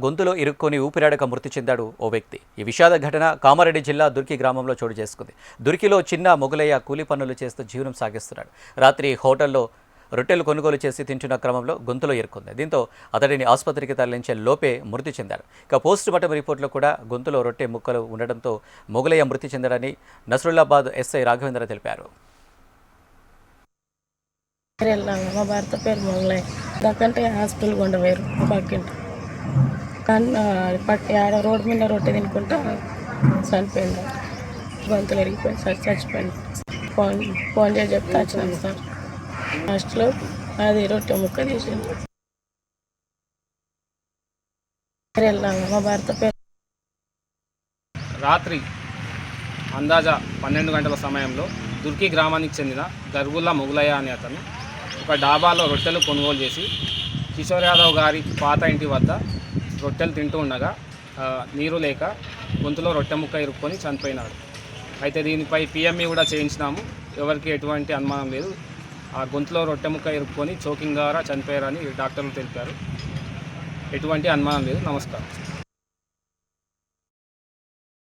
గొంతులో ఇరుక్కొని ఊపిరాడక మృతి చెందాడు ఓ వ్యక్తి. ఈ విషాద ఘటన కామారెడ్డి జిల్లా దుర్కి గ్రామంలో చోటు చేసుకుంది. దుర్కిలో చిన్న మొగలయ్య కూలి పనులు చేస్తూ జీవనం సాగిస్తున్నాడు. రాత్రి హోటల్లో రొట్టెలు కొనుగోలు చేసి తింటున్న క్రమంలో గొంతులో ఇరుక్కుంది. దీంతో అతడిని ఆసుపత్రికి తరలించే లోపే మృతి చెందాడు. ఇక పోస్ట్ మార్టం రిపోర్టులో కూడా గొంతులో రొట్టె ముక్కలు ఉండడంతో మొగలయ్య మృతి చెందాడని నస్రుల్లాబాద్ ఎస్ఐ రాఘవేంద్ర తెలిపారు. మా భర్త పేరు మొగలయ్య. దాకంటే హాస్పిటల్ కొండ వేరు పక్కింటి ఆడ రోడ్డు మీద రొట్టె తినుకుంటా చనిపోయింది. గొంతులు ఎరిగిపోయి చచ్చిపోయింది. ఫోన్ చేసి చెప్తే వచ్చినాం సార్. ఫస్ట్లో అది రొట్టె ముక్క తీసింది. మా భర్త పేరు రాత్రి అందాజా 12 గంటల సమయంలో దుర్కి గ్రామానికి చెందిన గర్గుల్లా మొగలయ్య అనే అతను ఒక డాబాలో రొట్టెలు కొనుగోలు చేసి కిషోర్ యాదవ్ గారి పాత ఇంటి వద్ద రొట్టెలు తింటూ ఉండగా నీరు లేక గొంతులో రొట్టె ముక్క ఇరుక్కొని చనిపోయినాడు. అయితే దీనిపై పిఎంఈ కూడా చేయించినాము. ఎవరికి ఎటువంటి అనుమానం లేదు. ఆ గొంతులో రొట్టె ముక్క ఇరుక్కొని చోకింగ్ ద్వారా చనిపోయారని డాక్టర్లు తెలిపారు. ఎటువంటి అనుమానం లేదు. నమస్కారం.